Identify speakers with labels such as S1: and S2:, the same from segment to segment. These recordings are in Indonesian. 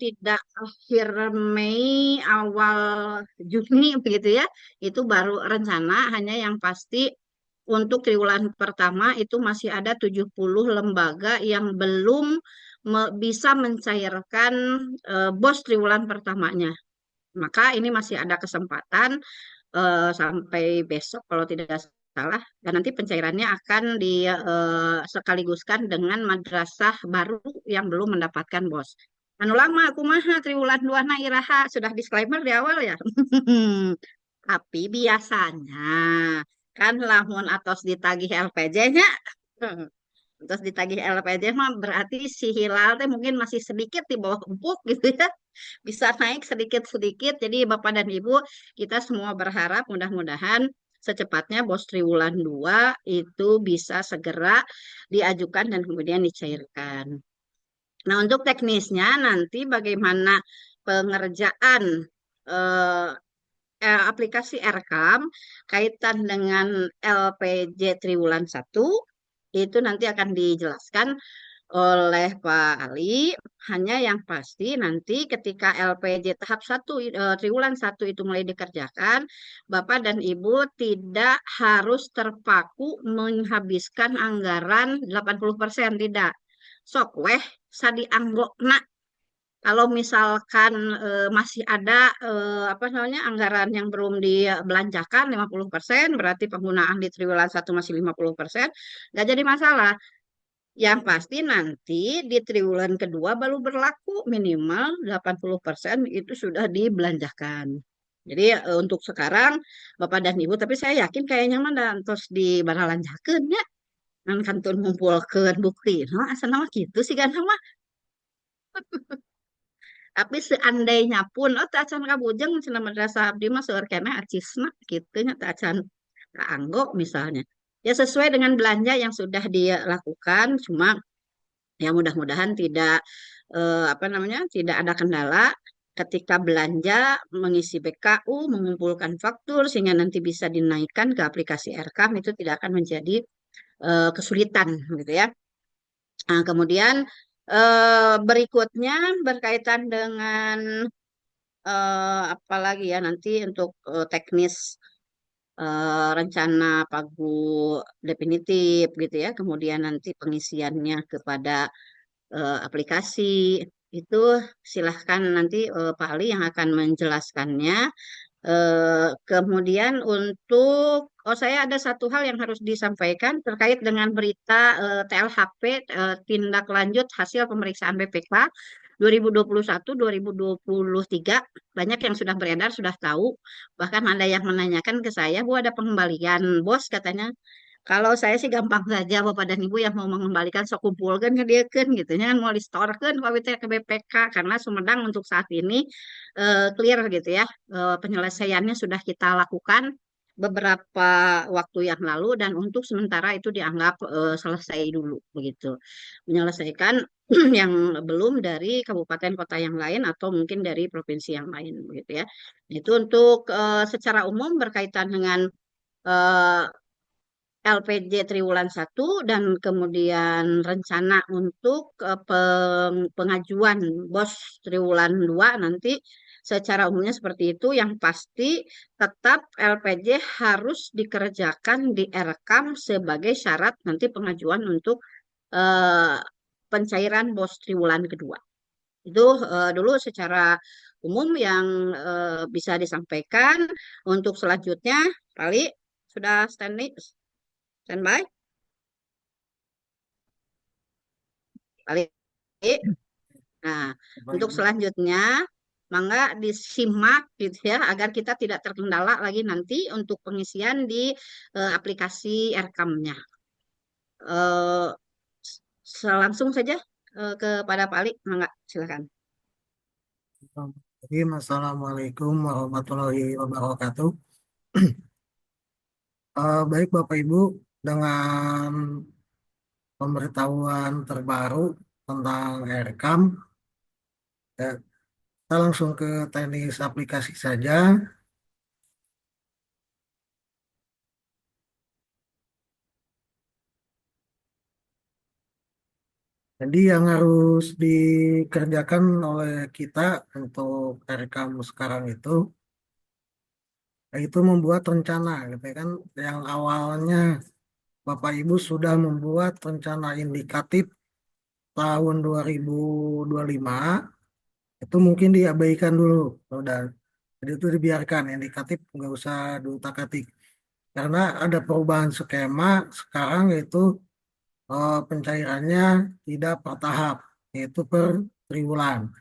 S1: tidak akhir Mei, awal Juni begitu ya, itu baru rencana. Hanya yang pasti untuk triwulan pertama itu masih ada 70 lembaga yang belum bisa mencairkan BOS triwulan pertamanya. Maka ini masih ada kesempatan sampai besok kalau tidak salah, dan nanti pencairannya akan sekaligus dengan madrasah baru yang belum mendapatkan BOS. Anu lama aku mah triwulan dua na iraha sudah disclaimer di awal ya. Tapi biasanya kan lamun atos ditagih LPJ-nya, terus ditagih LPJ mah berarti si hilal teh mungkin masih sedikit di bawah empuk gitu ya. Bisa naik sedikit-sedikit. Jadi Bapak dan Ibu, kita semua berharap mudah-mudahan secepatnya BOS triwulan 2 itu bisa segera diajukan dan kemudian dicairkan. Nah, untuk teknisnya nanti bagaimana pengerjaan eh, aplikasi Rkam kaitan dengan LPJ triwulan 1 itu nanti akan dijelaskan oleh Pak Ali. Hanya yang pasti nanti ketika LPJ tahap 1 triwulan 1 itu mulai dikerjakan, Bapak dan Ibu tidak harus terpaku menghabiskan anggaran 80%, tidak. Sok weh sadi anggokna kalau misalkan masih ada apa namanya anggaran yang belum dibelanjakan 50%, berarti penggunaan di triwulan 1 masih 50%, nggak jadi masalah. Yang pasti nanti di triwulan kedua baru berlaku minimal 80% itu sudah dibelanjakan. Jadi untuk sekarang Bapak dan Ibu, tapi saya yakin kayaknya mah dan terus dibaranlanjakeun ya. Nan kantun ngumpulkeun bukti. Nah, asa nama gitu sih kan mah. Tapi seandainya pun, oh tak acan kabujeng cenah madrasah abdi mah seueur keneh acisna kitu nya tak acan kaanggok misalnya. Ya sesuai dengan belanja yang sudah dilakukan, cuma ya mudah-mudahan tidak apa namanya tidak ada kendala ketika belanja mengisi BKU, mengumpulkan faktur sehingga nanti bisa dinaikkan ke aplikasi Rkam itu tidak akan menjadi kesulitan gitu ya. Nah, kemudian berikutnya berkaitan dengan apalagi ya nanti untuk teknis rencana pagu definitif gitu ya, kemudian nanti pengisiannya kepada aplikasi itu silahkan nanti Pak Ali yang akan menjelaskannya. Kemudian untuk, oh saya ada satu hal yang harus disampaikan terkait dengan berita TLHP, tindak lanjut hasil pemeriksaan BPK 2021-2023. Banyak yang sudah beredar, sudah tahu. Bahkan ada yang menanyakan ke saya, Bu ada pengembalian bos katanya. Kalau saya sih gampang saja Bapak dan Ibu yang mau mengembalikan sok kumpulkan ke dia kan gitu nya kan mau distorkan ke BPK karena Sumedang untuk saat ini clear gitu ya. Penyelesaiannya sudah kita lakukan beberapa waktu yang lalu dan untuk sementara itu dianggap selesai dulu begitu. Menyelesaikan yang belum dari kabupaten kota yang lain atau mungkin dari provinsi yang lain begitu ya. Itu untuk secara umum berkaitan dengan eh, LPJ triwulan 1 dan kemudian rencana untuk pengajuan BOS triwulan 2 nanti secara umumnya seperti itu. Yang pasti tetap LPJ harus dikerjakan di Rkam sebagai syarat nanti pengajuan untuk eh, pencairan BOS triwulan kedua. Itu dulu secara umum yang bisa disampaikan. Untuk selanjutnya, kali sudah standby. Kali. Nah,
S2: Baik,
S1: untuk
S2: Bu.
S1: selanjutnya, mangga disimak gitu ya, agar kita tidak terkendala lagi nanti untuk pengisian di aplikasi Rkamnya. Eh, Langsung saja kepada Pak Ali, mangga silakan.
S2: Assalamualaikum warahmatullahi wabarakatuh. Baik Bapak Ibu, dengan pemberitahuan terbaru tentang RKAM, ya, kita langsung ke teknis aplikasi saja. Jadi yang harus dikerjakan oleh kita untuk rekam sekarang itu membuat rencana gitu ya kan. Yang awalnya Bapak Ibu sudah membuat rencana indikatif tahun 2025, itu mungkin diabaikan dulu. Udah, jadi itu dibiarkan indikatif, nggak usah diutak-atik. Karena ada perubahan skema sekarang, yaitu pencairannya tidak per tahap, yaitu per triwulan.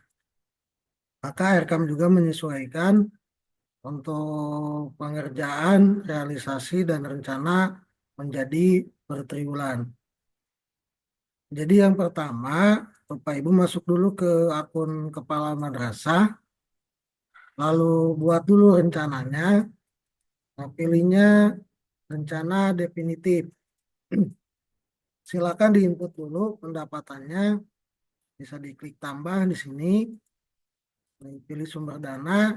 S2: Maka RKAM juga menyesuaikan untuk pengerjaan, realisasi, dan rencana menjadi per triwulan. Jadi yang pertama, Bapak Ibu masuk dulu ke akun kepala madrasah, lalu buat dulu rencananya. Nah, pilihnya rencana definitif. Silakan diinput dulu pendapatannya, bisa diklik tambah di sini, pilih sumber dana.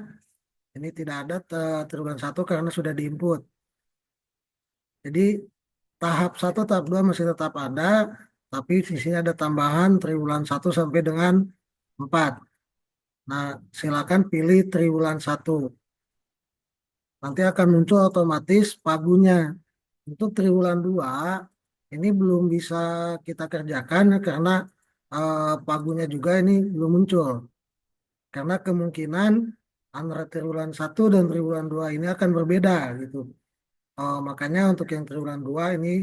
S2: Ini tidak ada triwulan 1 karena sudah diinput. Jadi tahap 1, tahap 2 masih tetap ada, tapi di sini ada tambahan triwulan 1 sampai dengan 4. Nah, silakan pilih triwulan 1. Nanti akan muncul otomatis pagunya. Untuk triwulan 2 ini belum bisa kita kerjakan karena pagunya juga ini belum muncul. Karena kemungkinan antara triwulan 1 dan triwulan 2 ini akan berbeda gitu. Makanya untuk yang triwulan 2 ini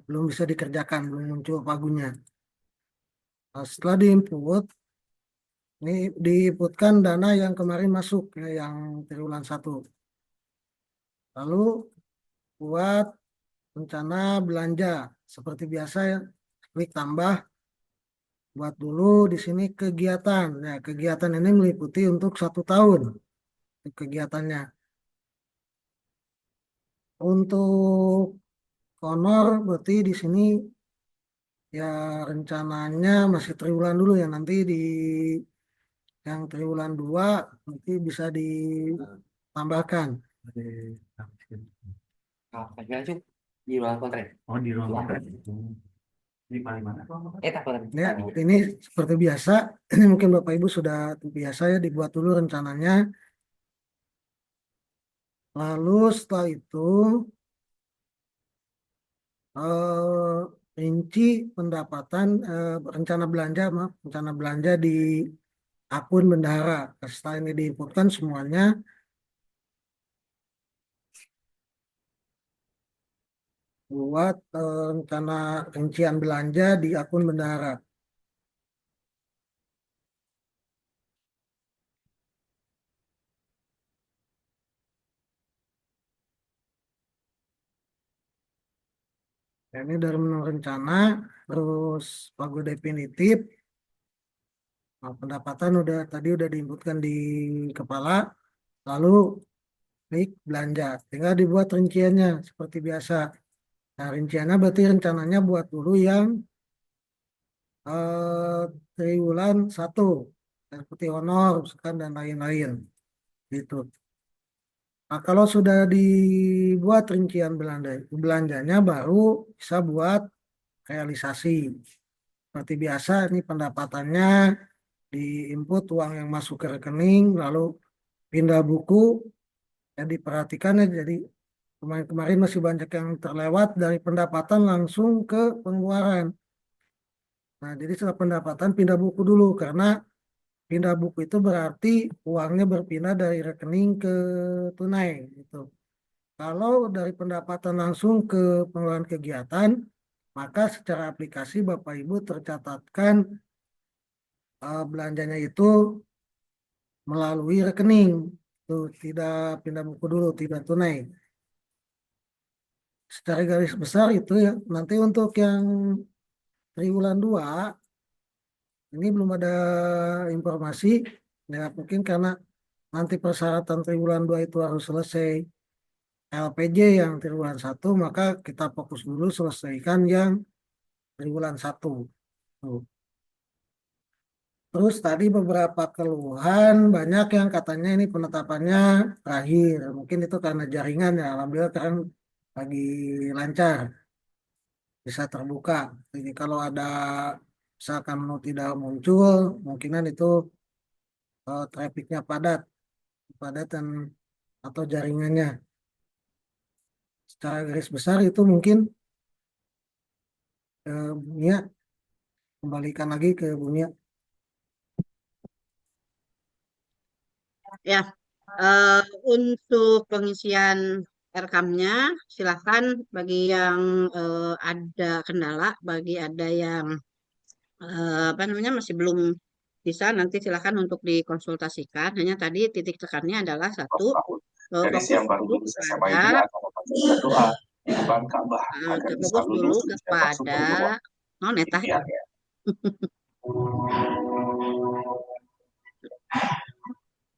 S2: belum bisa dikerjakan, belum muncul pagunya. Nah, setelah diinput, ini diinputkan dana yang kemarin masuk ya, yang triwulan 1. Lalu buat rencana belanja seperti biasa ya, klik tambah, buat dulu di sini kegiatan. Ya, kegiatan ini meliputi untuk 1 tahun kegiatannya. Untuk honor berarti di sini ya rencananya masih triwulan dulu ya, nanti di yang triwulan 2 nanti bisa ditambahkan.
S3: Oh, pagkakasyon di ruang kontrak. Oh, di ruang kontrak. Di paling mana? Tak kontrak.
S2: Ya, ini seperti biasa, ini mungkin Bapak Ibu sudah biasa ya, dibuat dulu rencananya. Lalu setelah itu rinci pendapatan, rencana belanja, maaf, rencana belanja di akun bendahara. Setelah ini diinputkan semuanya, buat rencana rincian belanja di akun bendahara. Ini dari menu rencana, terus pagu definitif. Nah, pendapatan tadi udah diinputkan di kepala, lalu klik belanja. Tinggal dibuat rinciannya seperti biasa. Nah, rinciannya berarti rencananya buat dulu yang eh, triwulan 1, seperti honor, misalkan, dan lain-lain. Gitu. Nah, kalau sudah dibuat rincian belanjanya, baru bisa buat realisasi. Seperti biasa, ini pendapatannya diinput uang yang masuk ke rekening, lalu pindah buku, ya diperhatikan ya, jadi kemarin-kemarin masih banyak yang terlewat dari pendapatan langsung ke pengeluaran. Nah, jadi setelah pendapatan pindah buku dulu, karena pindah buku itu berarti uangnya berpindah dari rekening ke tunai gitu. Kalau dari pendapatan langsung ke pengeluaran kegiatan, maka secara aplikasi Bapak Ibu tercatatkan belanjanya itu melalui rekening. Tuh, tidak pindah buku dulu, tidak tunai. Secara garis besar itu ya. Nanti untuk yang triwulan 2 ini belum ada informasi. Ya, mungkin karena nanti persyaratan triwulan 2 itu harus selesai LPJ yang triwulan 1, maka kita fokus dulu selesaikan yang triwulan 1. Tuh. Terus tadi beberapa keluhan, banyak yang katanya ini penetapannya terakhir. Mungkin itu karena jaringan ya, alhamdulillah sekarang lagi lancar. bisa terbuka. Jadi kalau ada misalkan menu tidak muncul, kemungkinan itu trafficnya padat, kepadatan atau jaringannya. Secara garis besar itu mungkin Bunia, kembalikan lagi ke Bunia.
S1: Ya, eh, untuk pengisian rekamnya, silakan bagi yang ada kendala, bagi ada yang apa namanya masih belum bisa, nanti silakan untuk dikonsultasikan. Hanya tadi titik tekannya adalah satu,
S3: Dari
S1: fokus
S3: siang baru
S1: dulu
S3: SMA
S1: kepada
S3: ini akan membaca doa di depan Ka'bah agar bisa
S1: fokus dulu
S3: lulus dan masuk
S1: kepada
S3: perguruan
S1: non netah.
S3: impiannya.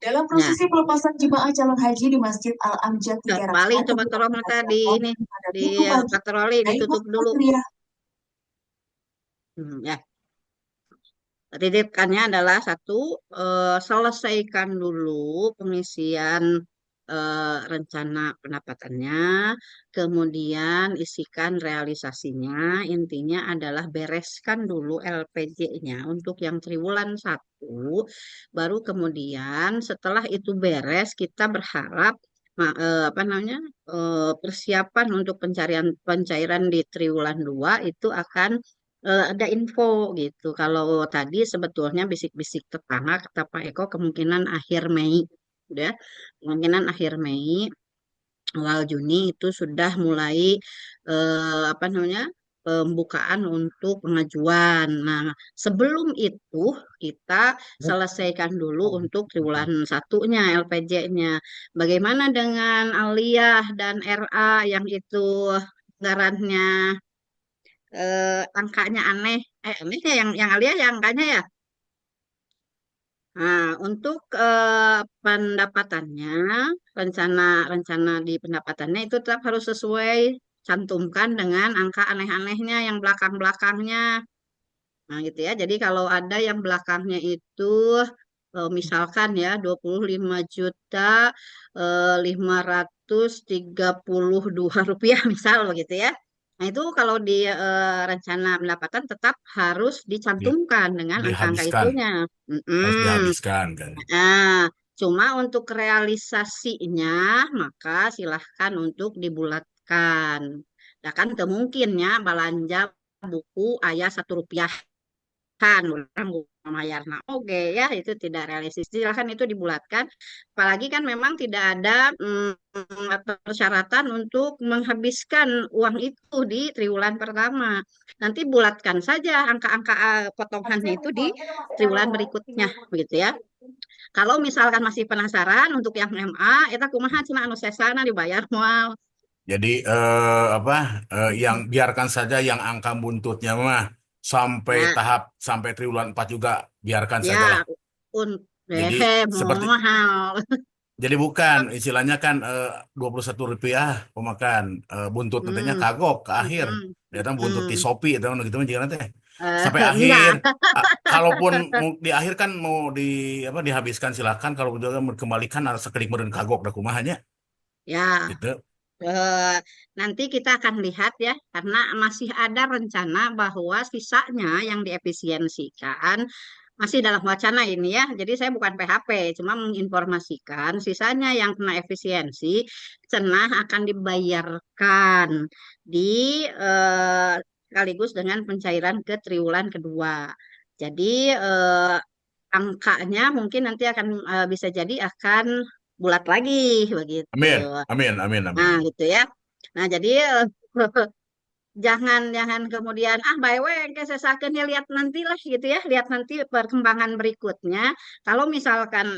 S3: Dalam
S1: Ya,
S3: prosesi pelepasan jemaah calon haji di Masjid Al-Amjad 3
S1: paling
S3: rakaat
S1: coba tolong mereka di ini
S3: pada
S1: di
S3: Minggu pagi,
S1: patroli ditutup dulu. Ya. Titipkannya adalah satu, selesaikan dulu pengisian rencana pendapatannya, kemudian isikan realisasinya. Intinya adalah bereskan dulu LPJ-nya untuk yang triwulan 1, baru kemudian setelah itu beres kita berharap apa namanya persiapan untuk pencairan di triwulan 2 itu akan ada info gitu. Kalau tadi sebetulnya bisik-bisik tetangga kata Pak Eko kemungkinan akhir Mei, udah kemungkinan akhir Mei awal Juni itu sudah mulai apa namanya pembukaan untuk pengajuan. Nah, sebelum itu kita selesaikan dulu untuk triwulan 1-nya LPJ-nya. Bagaimana dengan Aliyah dan RA yang itu anggarannya angkanya aneh, aneh ya yang Alia ya angkanya ya. Nah, untuk pendapatannya, rencana di pendapatannya itu tetap harus sesuai cantumkan dengan angka aneh-anehnya yang belakang-belakangnya. Nah, gitu ya. Jadi kalau ada yang belakangnya itu misalkan ya 25.532 rupiah misal begitu ya. Nah, itu kalau di rencana pendapatan tetap harus
S4: Di-
S1: dicantumkan dengan angka-angka
S4: dihabiskan,
S1: itunya.
S4: harus
S1: Mm-mm.
S4: dihabiskan kan.
S1: Nah, cuma untuk realisasinya maka silahkan untuk dibulatkan. Ya kan kemungkinnya belanja buku ayah 1 rupiah kan orang bayarna oke ya itu tidak realistis silahkan itu dibulatkan apalagi kan memang tidak ada persyaratan untuk menghabiskan uang itu di triwulan pertama nanti bulatkan saja angka-angka potongannya itu di triwulan berikutnya begitu ya kalau misalkan masih penasaran untuk yang MA itu kumaha cina anu sesana dibayar mual.
S4: Jadi apa yang biarkan saja yang angka buntutnya mah sampai
S1: Nah,
S4: tahap sampai triwulan 4 juga biarkan
S1: ya
S4: sajalah.
S1: un
S4: Jadi seperti
S1: mahal.
S4: jadi bukan istilahnya kan 21 rupiah pemakan buntut nantinya
S1: Hmm.
S4: kagok ke akhir.
S1: Mm-mm.
S4: Dia kan buntut di
S1: Mm-mm.
S4: Shopee itu gitu mah jangan teh. Sampai akhir.
S1: Enggak.
S4: Kalaupun mau di akhir kan mau di apa dihabiskan silakan kalau juga kembalikan harus sekedik meureun kagok da kumahanya
S1: Ya,
S4: gitu.
S1: eh, nanti kita akan lihat ya, karena masih ada rencana bahwa sisanya yang diefisiensikan masih dalam wacana ini ya. Jadi saya bukan PHP, cuma menginformasikan sisanya yang kena efisiensi, cenah akan dibayarkan di sekaligus dengan pencairan ke triwulan kedua. Jadi angkanya mungkin nanti akan bisa jadi akan bulat lagi begitu.
S4: Amin. Amin. Amin. Amin.
S1: Nah,
S4: Amin.
S1: gitu ya. Nah, jadi jangan jangan kemudian by way engke sesakeun ya lihat nanti lah gitu ya, lihat nanti perkembangan berikutnya. Kalau misalkan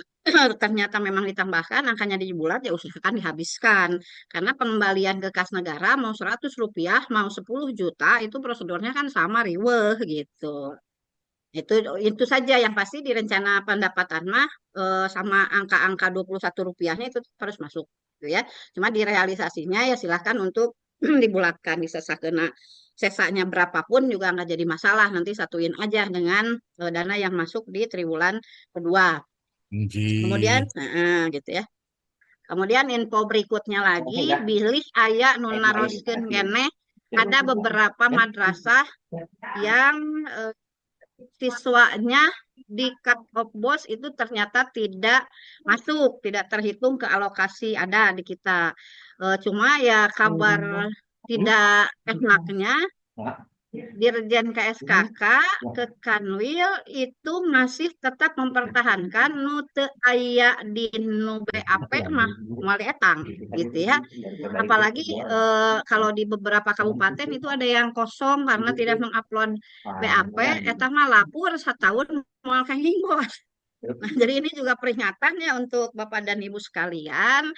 S1: ternyata memang ditambahkan angkanya di bulat ya usahakan dihabiskan. Karena pengembalian ke kas negara mau 100 rupiah, mau 10 juta itu prosedurnya kan sama riweuh gitu. Itu saja yang pasti di rencana pendapatan mah sama angka-angka 21 rupiahnya itu harus masuk gitu ya. Cuma di realisasinya ya silahkan untuk dibulatkan di sesakena sesanya berapapun juga nggak jadi masalah. Nanti satuin aja dengan dana yang masuk di triwulan kedua. Kemudian
S4: Ji.
S1: gitu ya. Kemudian info berikutnya lagi, bilih aya nu naroskeun keneh ada beberapa madrasah yang siswanya di cut off bos itu ternyata tidak masuk, tidak terhitung ke alokasi ada di kita. Cuma ya kabar tidak enaknya Dirjen KSKK ke Kanwil itu masih tetap mempertahankan nu teu aya di nu BAP mah moal dietang gitu ya. Apalagi kalau di beberapa kabupaten itu ada yang kosong karena tidak mengupload BAP, eta mah lapor setahun moal kenging bos. Nah, jadi ini juga peringatan ya untuk Bapak dan Ibu sekalian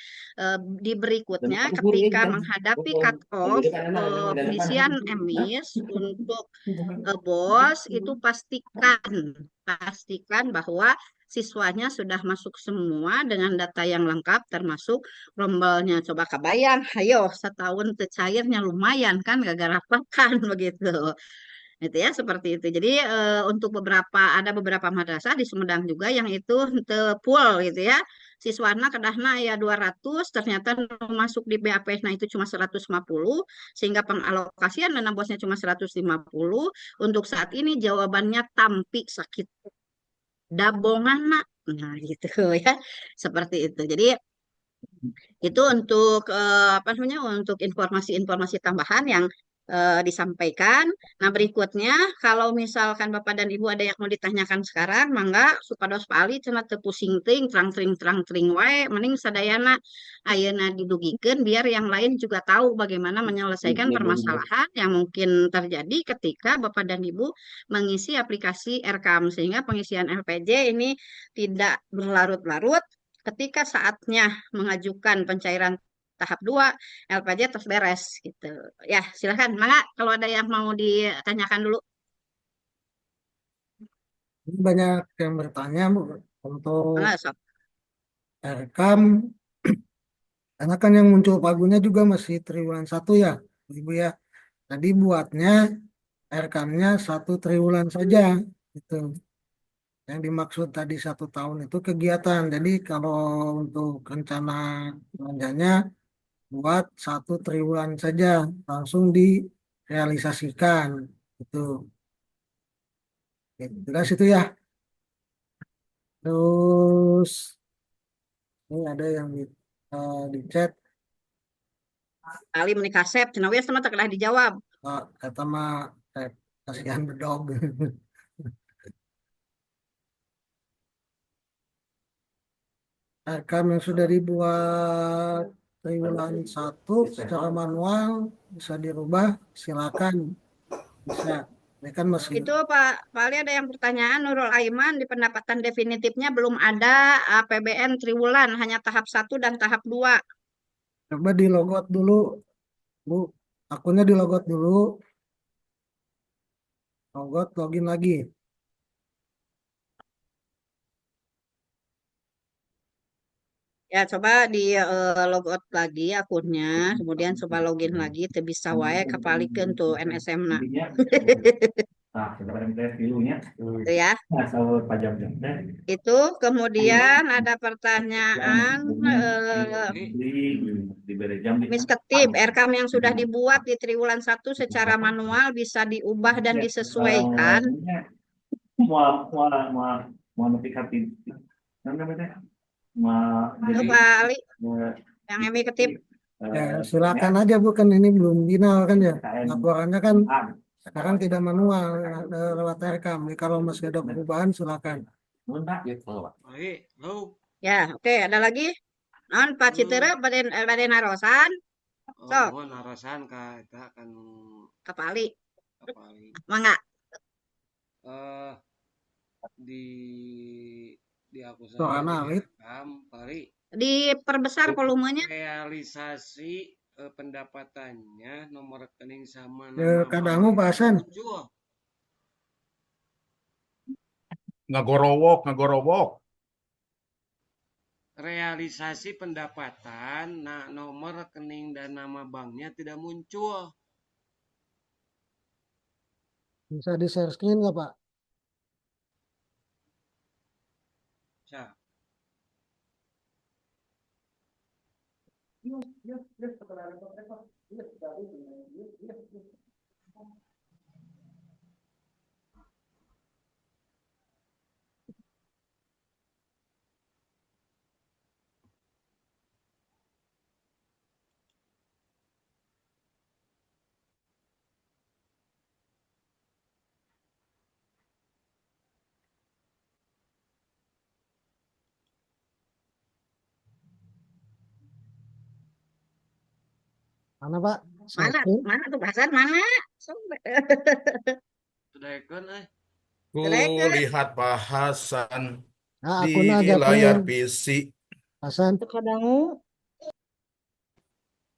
S1: di berikutnya ketika menghadapi cut off pengisian emis untuk bos itu pastikan bahwa siswanya sudah masuk semua dengan data yang lengkap termasuk rombelnya. Coba kebayang, ayo setahun cairnya lumayan kan gara-gara pakan begitu. Itu ya seperti itu. Jadi untuk ada beberapa madrasah di Sumedang juga yang itu full gitu ya. Siswana kedahna ya 200 ternyata masuk di BAP nah itu cuma 150 sehingga pengalokasian dana bosnya cuma 150. Untuk saat ini jawabannya tampi sakit dabongan nak. Nah gitu ya. Seperti itu. Jadi itu untuk apa namanya untuk informasi-informasi tambahan yang disampaikan. Nah, berikutnya kalau misalkan Bapak dan Ibu ada yang mau ditanyakan sekarang, mangga supados pali cenah teu pusing teuing terang-tering wae, mending sadayana ayeuna didugikeun biar yang lain juga tahu bagaimana menyelesaikan permasalahan yang mungkin terjadi ketika Bapak dan Ibu mengisi aplikasi RKAM sehingga pengisian LPJ ini tidak berlarut-larut ketika saatnya mengajukan pencairan tahap 2 LPJ terus beres gitu. Ya, silakan. Mangga kalau ada yang mau ditanyakan dulu.
S2: Ini banyak yang bertanya Bu untuk
S1: Mangga sok.
S2: rekam, karena kan yang muncul pagunya juga masih triwulan 1 ya, Ibu ya. Tadi buatnya rekamnya 1 triwulan saja, gitu. Yang dimaksud tadi 1 tahun itu kegiatan. Jadi kalau untuk rencana belanjanya buat 1 triwulan saja, langsung direalisasikan, gitu. Gitu. Jelas itu ya. Terus ini ada yang di chat,
S1: Ali menikah sep, cenah we sama telah dijawab.
S2: kata mah kasihan bedog. Rekam yang sudah dibuat triwulan 1 secara manual bisa dirubah, silakan, bisa. Ini kan masih
S1: Itu Pak Ali ada yang pertanyaan Nurul Aiman di pendapatan definitifnya belum ada APBN triwulan, hanya tahap 1 dan tahap 2.
S2: coba di logout dulu, Bu. Akunnya di logout dulu, logout login lagi.
S1: Ya, coba di logout lagi akunnya, kemudian coba login lagi, teu bisa wae kapalikeun tuh NSM na.
S3: Nah, sebenarnya kita dulunya.
S1: Itu ya.
S3: Nah, kalau pajak teh.
S1: Itu kemudian ada pertanyaan
S3: Diberi jam di
S1: Miss Ketip, RKAM yang sudah dibuat di triwulan 1 secara manual bisa diubah dan disesuaikan.
S3: mau mau mau mau notifikasi namanya
S1: Itu
S3: jadi
S1: Pak Ali, yang Emi Ketip.
S2: Ya, silakan aja Bu, kan ini belum final kan ya. Laporannya kan sekarang tidak manual, lewat rekam. Jadi kalau masih ada perubahan silakan.
S5: Baik, halo.
S1: Ya, oke, ada lagi? Non Pak Citera, Baden Harosan,
S5: Oh,
S1: sok,
S5: mohon arasan ka eta kan
S1: ke Pak Ali.
S5: kapali.
S1: Mangga.
S5: Eh di aku saya
S2: Soalnya
S5: di
S2: Alit,
S5: rekam pari
S1: Diperbesar volumenya.
S5: realisasi pendapatannya nomor rekening sama nama
S2: kadangu
S5: banknya
S2: Pak
S5: tidak
S2: Hasan.
S5: muncul.
S4: Ngagorowok.
S5: Realisasi pendapatan, nah nomor rekening dan nama banknya tidak muncul.
S2: Bisa di share screen nggak Pak?
S5: Sa,
S2: Mana Pak?
S1: Mana,
S2: Satu.
S1: mana tuh Hasan, mana? Coba.
S5: Sudah ikon
S4: Ku
S1: Silakan.
S4: lihat bahasan
S2: Nah,
S4: di
S2: aku
S4: layar
S2: ngajakin
S4: PC.
S2: Hasan.
S1: Terkadang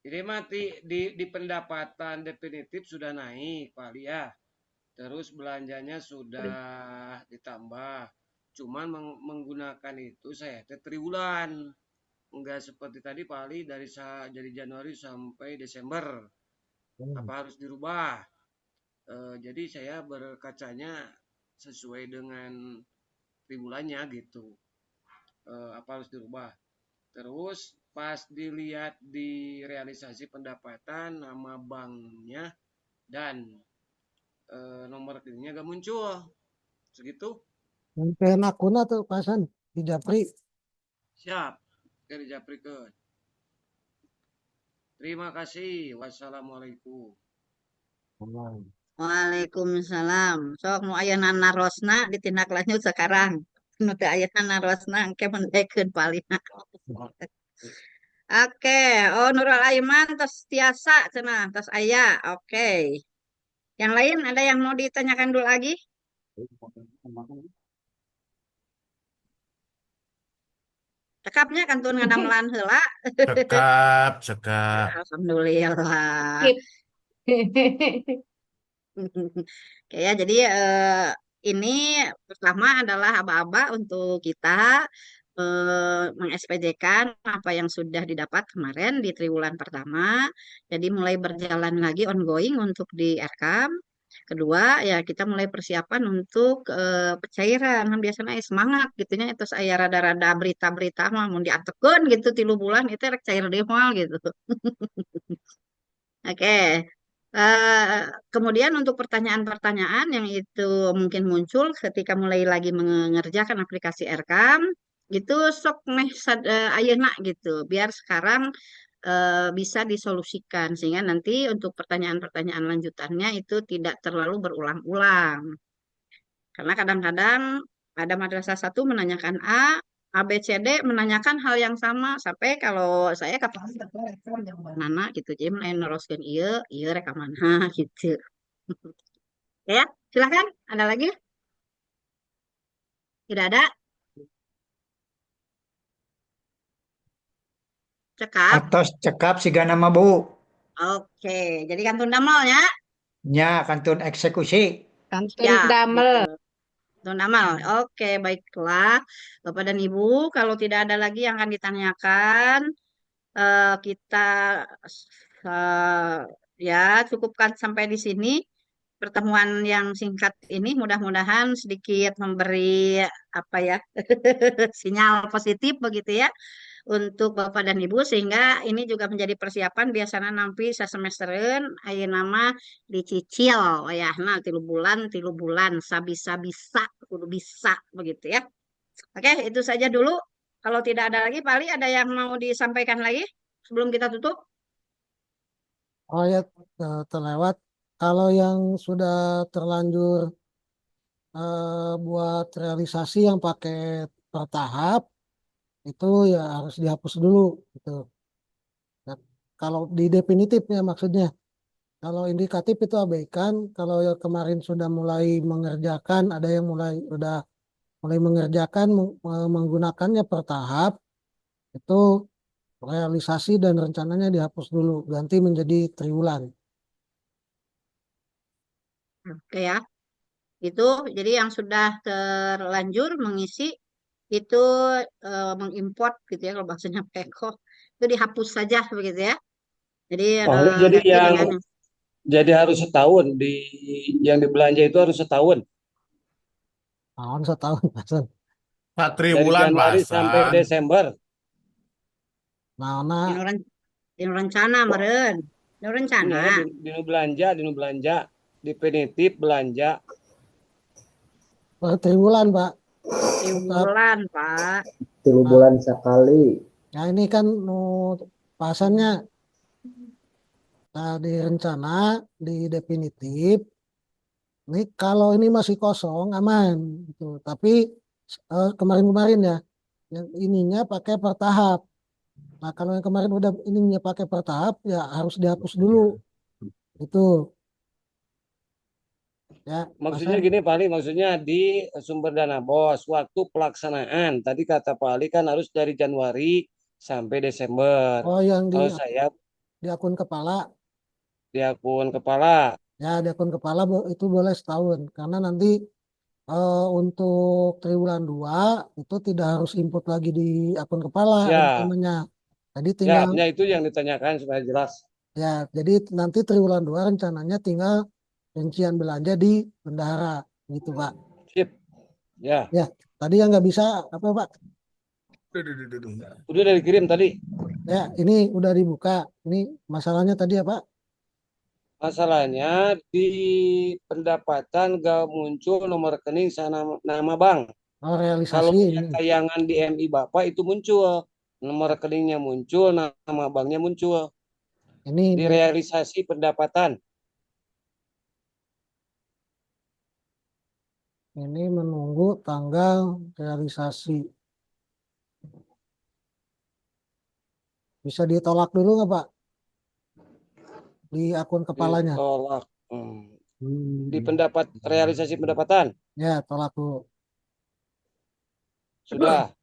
S5: Jadi mati di pendapatan definitif sudah naik Pak ya. Terus belanjanya sudah ditambah. Cuman menggunakan itu saya triwulan. Enggak seperti tadi Pak Ali dari Januari sampai Desember. Apa harus dirubah? Jadi saya berkacanya sesuai dengan triwulannya gitu. Apa harus dirubah? Terus pas dilihat di realisasi pendapatan nama banknya dan nomor rekeningnya gak muncul. Segitu?
S2: Yang akunnya tuh Pak Hasan di Japri.
S5: Siap. Oke, dijaprikeun. Terima kasih. Wassalamualaikum.
S1: Waalaikumsalam. Sok nu ayeuna narosna ditindak lanjut sekarang. Nu teu ayeuna narosna engke mendekeun palina. Oke, oh Nurul Aiman tos tiasa cenah, tos aya. Oke. Yang lain ada yang mau ditanyakan dulu lagi? Cekapnya kan tuh ngadamelan heula.
S4: Cekap, cekap.
S1: Alhamdulillah. Oke ya, jadi ini pertama adalah aba-aba untuk kita meng-SPJ-kan apa yang sudah didapat kemarin di triwulan pertama. Jadi mulai berjalan lagi ongoing untuk di Erkam. Kedua, ya kita mulai persiapan untuk pencairan. Kan biasanya semangat gitunya itu saya rada-rada berita-berita mah mau diatekeun gitu 3 bulan itu rek cair deh mal gitu. Oke. Kemudian untuk pertanyaan-pertanyaan yang itu mungkin muncul ketika mulai lagi mengerjakan aplikasi Erkam, itu sok meh ayeuna gitu, biar sekarang bisa disolusikan sehingga nanti untuk pertanyaan-pertanyaan lanjutannya itu tidak terlalu berulang-ulang. Karena kadang-kadang ada madrasah satu menanyakan A, B, C, D menanyakan hal yang sama sampai kalau saya kapan rekam jawaban mana gitu. Jadi mulai neroskan iya, iya rekam mana gitu. Ya, silakan. Ada lagi? Tidak ada? Cekap.
S6: Atos cekap siga nama Bu.
S1: Oke, jadi kantun damelnya.
S6: Nya kantun eksekusi.
S1: Kantun ya, damel. Gitu. Kantun damel. Oke, baiklah. Bapak dan Ibu, kalau tidak ada lagi yang akan ditanyakan, kita eh, ya cukupkan sampai di sini pertemuan yang singkat ini. Mudah-mudahan sedikit memberi apa ya sinyal positif begitu ya untuk Bapak dan Ibu sehingga ini juga menjadi persiapan biasanya nanti semesteran ayo nama dicicil ya nah 3 bulan sabisa bisa kudu bisa begitu ya. Oke, itu saja dulu. Kalau tidak ada lagi, Pak Ali, ada yang mau disampaikan lagi sebelum kita tutup?
S2: Oh ya, terlewat. Kalau yang sudah terlanjur buat realisasi yang pakai per tahap, itu ya harus dihapus dulu gitu. Nah, kalau di definitifnya maksudnya, kalau indikatif itu abaikan. Kalau yang kemarin sudah mulai mengerjakan, ada yang mulai mengerjakan menggunakannya per tahap, itu realisasi dan rencananya dihapus dulu, ganti menjadi triwulan.
S1: Oke ya, itu jadi yang sudah terlanjur mengisi itu mengimport gitu ya kalau bahasanya peko itu dihapus saja begitu ya. Jadi
S7: Oh, jadi
S1: ganti
S7: yang
S1: dengan
S7: jadi harus setahun yang dibelanja itu harus setahun.
S2: Tahun setahun, Hasan.
S4: Pak
S7: Dari
S4: triwulan
S7: Januari sampai
S4: bahasan.
S7: Desember.
S2: Nah,
S1: inu rencana meren. Itu rencana.
S7: Nya di nu belanja, definitif belanja.
S2: Per triwulan, Pak.
S1: Di
S2: Tetap.
S1: bulan, Pak.
S8: 3 bulan sekali.
S2: Nah, ini kan pasannya di rencana, di definitif. Ini kalau ini masih kosong aman gitu. Tapi kemarin-kemarin ya, yang ininya pakai per tahap. Nah, kalau yang kemarin udah ininya pakai per tahap ya harus dihapus dulu. Itu ya,
S7: Maksudnya
S2: pasan.
S7: gini Pak Ali, maksudnya di sumber dana BOS, waktu pelaksanaan. Tadi kata Pak Ali kan harus dari Januari sampai Desember.
S2: Oh, yang
S7: Kalau saya
S2: di akun kepala,
S7: di akun kepala,
S2: ya di akun kepala itu boleh setahun karena nanti untuk triwulan 2 itu tidak harus input lagi di akun kepala
S7: ya,
S2: rencananya. Jadi
S7: ya,
S2: tinggal
S7: ya itu yang ditanyakan supaya jelas.
S2: ya, jadi nanti triwulan 2 rencananya tinggal rincian belanja di bendahara gitu, Pak.
S7: Sip, ya.
S2: Ya, tadi yang nggak bisa apa, Pak?
S7: Udah dikirim tadi.
S2: Ya, ini udah dibuka. Ini masalahnya tadi apa?
S7: Masalahnya di pendapatan gak muncul nomor rekening sama nama bank.
S2: Oh,
S7: Kalau
S2: realisasi
S7: yang
S2: ini.
S7: tayangan di MI Bapak itu muncul. Nomor rekeningnya muncul, nama banknya muncul.
S2: Ini
S7: Di realisasi pendapatan.
S2: ini menunggu tanggal realisasi. Bisa ditolak dulu nggak, Pak? Di akun kepalanya.
S7: Ditolak. Di realisasi pendapatan.
S2: Ya, tolak dulu.
S7: Sudah.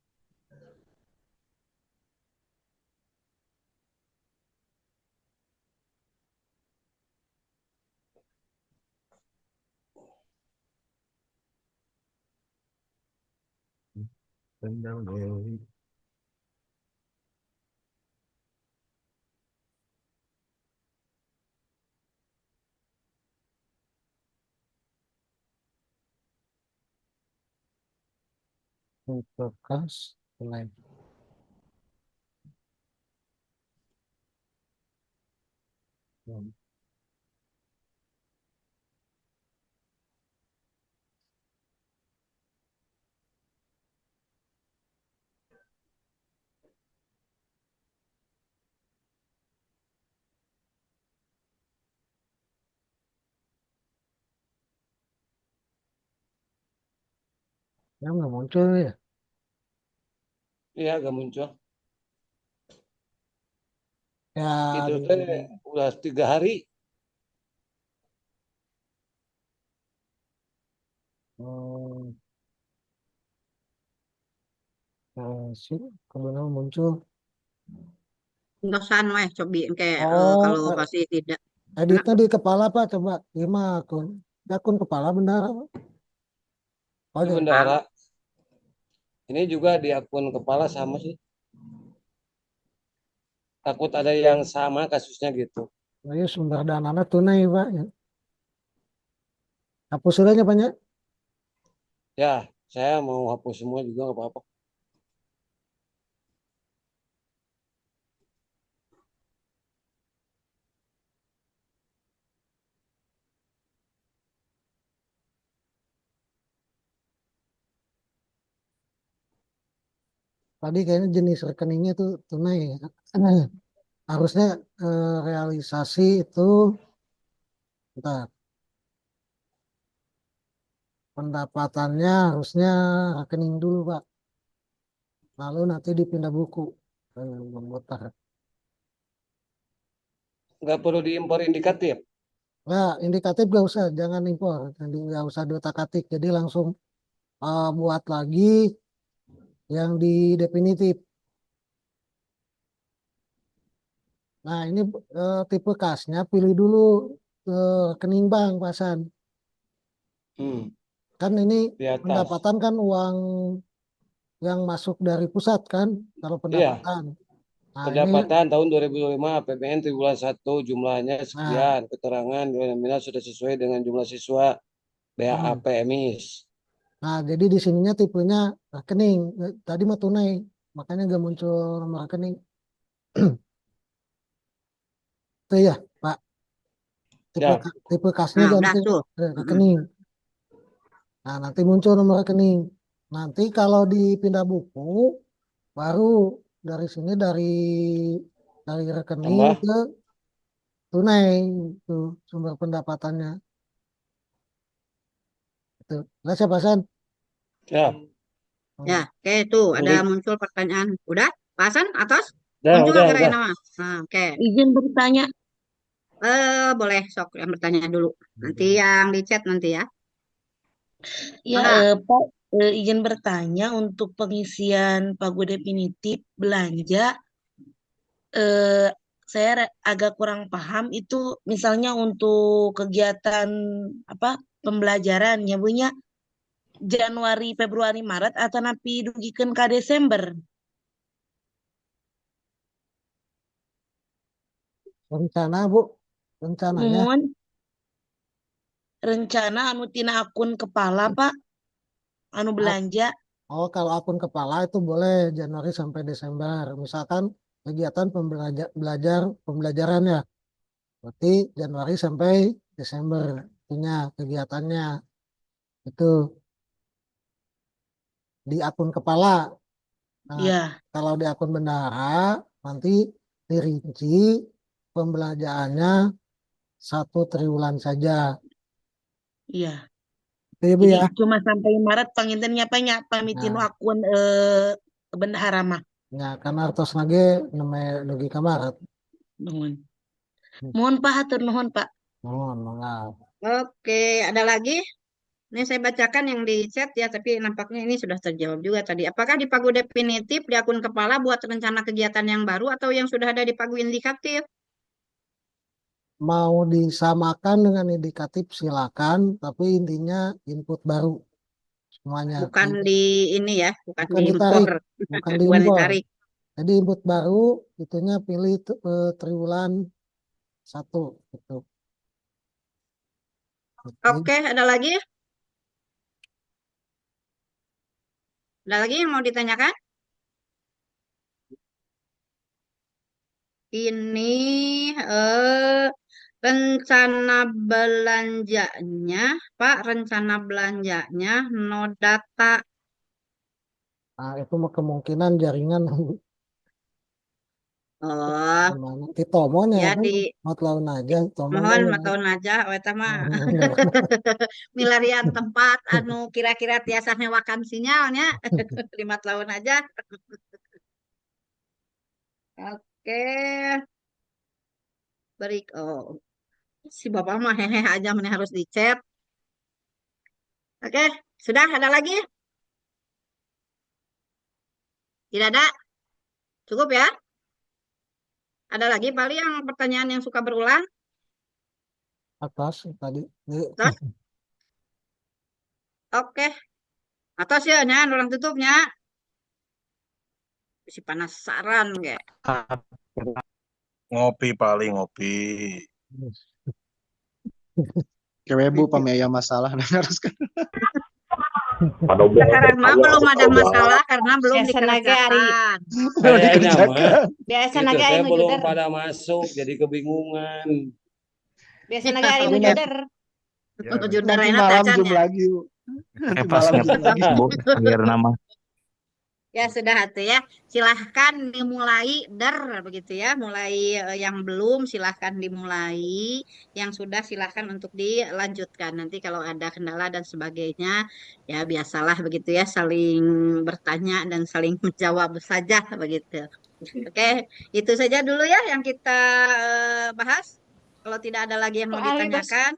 S2: Bekas lain. Ya nggak muncul ya.
S7: Iya, agak muncul.
S2: Ya,
S7: Itu teh udah 3 hari.
S2: sih kebetulan muncul.
S1: Dosan weh cobi kayak kalau
S2: Oh,
S1: masih tidak.
S2: editnya di kepala, Pak. Coba gimana akun? Di akun kepala benar, Pak. Oh,
S7: Itu
S2: ya.
S7: bendahara. Ini juga di akun kepala sama sih. Takut ada yang sama kasusnya gitu.
S2: Ini sumber dananya tunai, Pak. Ya. Hapus saja banyak.
S7: Ya, saya mau hapus semua juga nggak apa-apa.
S2: Tadi kayaknya jenis rekeningnya itu tunai. Ya. Harusnya realisasi itu, bentar, pendapatannya harusnya rekening dulu, Pak. Lalu nanti dipindah buku. Memutar.
S7: Nggak perlu diimpor indikatif.
S2: Nah, indikatif gak usah, jangan impor. Jadi nggak usah diotak-atik. Jadi langsung buat lagi yang di definitif. Nah, ini tipe kasnya pilih dulu rekening bank, Pasan. Kan ini
S7: Di atas.
S2: pendapatan kan uang yang masuk dari pusat kan, kalau
S7: Iya.
S2: pendapatan. Nah,
S7: Pendapatan tahun 2025 APBN triwulan 1 jumlahnya sekian. Keterangan nominal sudah sesuai dengan jumlah siswa BAP emis.
S2: Nah, jadi di sininya tipenya rekening. Tadi mah tunai, makanya gak muncul nomor rekening. Itu ya, Pak. tipe
S7: Ya.
S2: tipe kasnya
S1: Nah, udah
S2: ganti
S1: tuh.
S2: rekening. Nah, nanti muncul nomor rekening. Nanti kalau dipindah buku, baru dari sini dari rekening
S7: Tambah.
S2: ke tunai itu sumber pendapatannya. Itu. Nggak siapa San?
S7: Ya.
S1: Ya, oke tuh ada
S7: Klik.
S1: muncul pertanyaan. Udah? Pasan atas?
S7: Udah,
S1: Muncul
S7: udah,
S1: kira
S7: udah.
S1: nama. Nah, oke.
S9: Izin bertanya.
S1: Boleh sok yang bertanya dulu. Nanti yang di chat nanti ya.
S9: Ya,
S1: Mangga.
S9: Pak, izin bertanya untuk pengisian pagu definitif belanja. eh, saya agak kurang paham itu misalnya untuk kegiatan apa pembelajaran ya Bu nya Januari, Februari, Maret atau napi dugikeun ka Desember.
S2: Rencana Bu, rencananya.
S9: Mohon rencana anu tina akun kepala Pak anu belanja.
S2: Oh, kalau akun kepala itu boleh Januari sampai Desember. Misalkan kegiatan pembelajaran ya. Berarti Januari sampai Desember punya kegiatannya itu di akun kepala. Nah,
S9: Ya,
S2: kalau di akun bendahara nanti dirinci pembelanjaannya 1 triwulan saja.
S9: iya.
S2: Itu ya, Bu
S9: Jadi
S2: ya.
S9: cuma sampai Maret pangintennya nya pamitin
S2: Nah,
S9: akun bendahara mah.
S2: ya karena artos lagi namanya dugi kamaret.
S9: Nuhun. Mohon Pak, hatur nuhun Pak.
S2: Mohon maaf.
S1: Oke, ada lagi? Ini saya bacakan yang di chat ya, tapi nampaknya ini sudah terjawab juga tadi. Apakah di pagu definitif di akun kepala buat rencana kegiatan yang baru atau yang sudah ada di pagu indikatif?
S2: Mau disamakan dengan indikatif silakan, tapi intinya input baru semuanya.
S1: Bukan di ini ya, bukan
S2: Bukan
S1: diimpor,
S2: ditarik, bukan
S1: bukan
S2: diimpor.
S1: ditarik.
S2: Jadi input baru itunya pilih triwulan 1 gitu.
S1: Oke, ada lagi? Ada lagi yang mau ditanyakan? Ini rencana belanjanya, Pak, rencana belanjanya no data.
S2: Nah, itu mah kemungkinan jaringan
S1: Oh,
S2: kemana. Di tomonya
S1: ya
S2: kan,
S1: di
S2: mat laun aja, tomonya.
S1: mohon mataun aja, eta mah milarian tempat anu kira-kira tiasa newakan sinyalnya 5 tahun aja. Oke, oh si bapak mah hehe aja mana harus dicet. Oke, sudah ada lagi? Tidak ada? Cukup ya? Ada lagi paling yang pertanyaan yang suka berulang?
S2: Atas tadi.
S1: Terus? Oke, atas ya nya orang tutupnya. Si penasaran nggak?
S4: Ngopi paling ngopi.
S8: Kewe Bu pamaya masalah dan harus kan.
S1: Sekarang mah belum ada masalah karena belum dikerjakan.
S7: Kayaknya mah
S8: dikerjakan.
S10: Biasa
S7: itu
S10: naga
S7: teh
S10: anu
S7: belum
S10: juder.
S7: pada masuk jadi kebingungan.
S10: Biasa naga anu
S8: Tapi
S10: juder.
S1: Judara
S8: Nanti
S1: enak
S8: malam
S1: tacan
S8: zoom
S1: ya.
S8: lagi Bu. Nanti malam
S3: Pasnya
S8: zoom lagi.
S3: Bu, biar nama.
S1: Ya sudah hati ya. Silahkan dimulai begitu ya. Mulai yang belum silahkan dimulai. Yang sudah silahkan untuk dilanjutkan. Nanti kalau ada kendala dan sebagainya ya biasalah begitu ya. Saling bertanya dan saling menjawab saja begitu. Oke, itu saja dulu ya yang kita bahas. Kalau tidak ada lagi yang mau
S10: Pak Ali
S1: ditanyakan.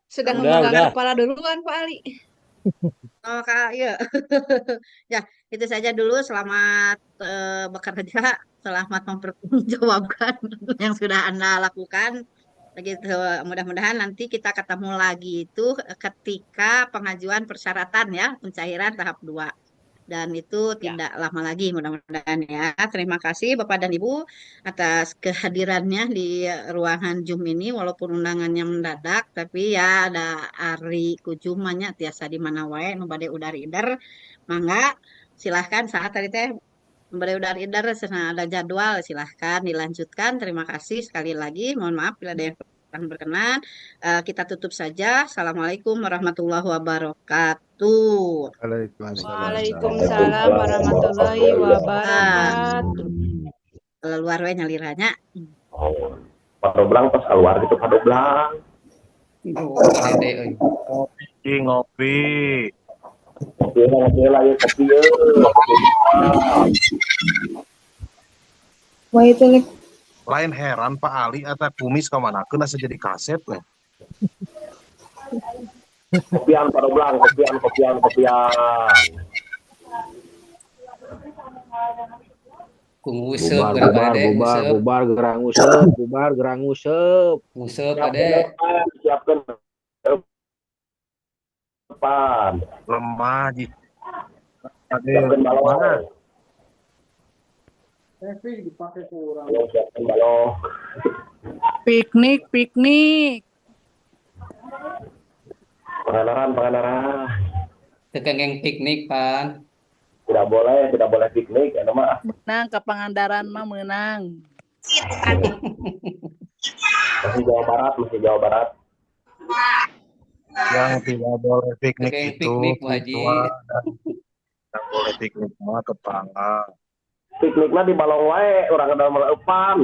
S10: sedang
S7: Udah,
S10: membanggakan
S7: udah.
S10: kepala duluan Pak Ali.
S1: Oh, Kak, iya. Ya, itu saja dulu. Selamat bekerja, selamat mempertanggungjawabkan yang sudah Anda lakukan. Begitu, mudah-mudahan nanti kita ketemu lagi itu ketika pengajuan persyaratan ya, pencairan tahap 2. Dan itu
S7: Ya.
S1: tidak lama lagi mudah-mudahan ya. Terima kasih Bapak dan Ibu atas kehadirannya di ruangan Zoom ini walaupun undangannya mendadak tapi ya ada Ari Kujumanya tiasa di mana wae nu bade udar idar mangga silahkan saat tadi teh bade udar idar sana ada jadwal silahkan dilanjutkan. Terima kasih sekali lagi. Mohon maaf bila ada yang kurang berkenan, kita tutup saja. Assalamualaikum warahmatullahi wabarakatuh.
S10: Waalaikumsalam warahmatullahi wabarakatuh.
S1: Luar we nyaliranya.
S11: Padoblang pas keluar gitu padoblang.
S12: Ngopi.
S11: Ngopi lah ya kopi ya.
S10: Wah itu lek.
S12: Lain heran Pak Ali atau kumis kemanakeun asa jadi kaset we.
S11: Kopian padoblang, kopian.
S7: Nguseup
S11: Bubar gerang nguseup.
S7: nguseup ade.
S11: Siapkan depan.
S12: Lemah ji.
S11: Siapkan balon. Siapkan balon.
S10: Piknik.
S11: Pengenaran.
S7: Tekengeng piknik pan.
S11: Tidak boleh piknik, ya mah.
S10: Menang ke Pangandaran mah menang.
S11: Masih Jawa Barat.
S12: Yang tidak boleh piknik
S7: Tekengeng
S12: itu
S7: piknik Bu Haji.
S12: dan yang boleh piknik mah tetangga.
S11: Pikniknya di balong wae, orang ada malah epan.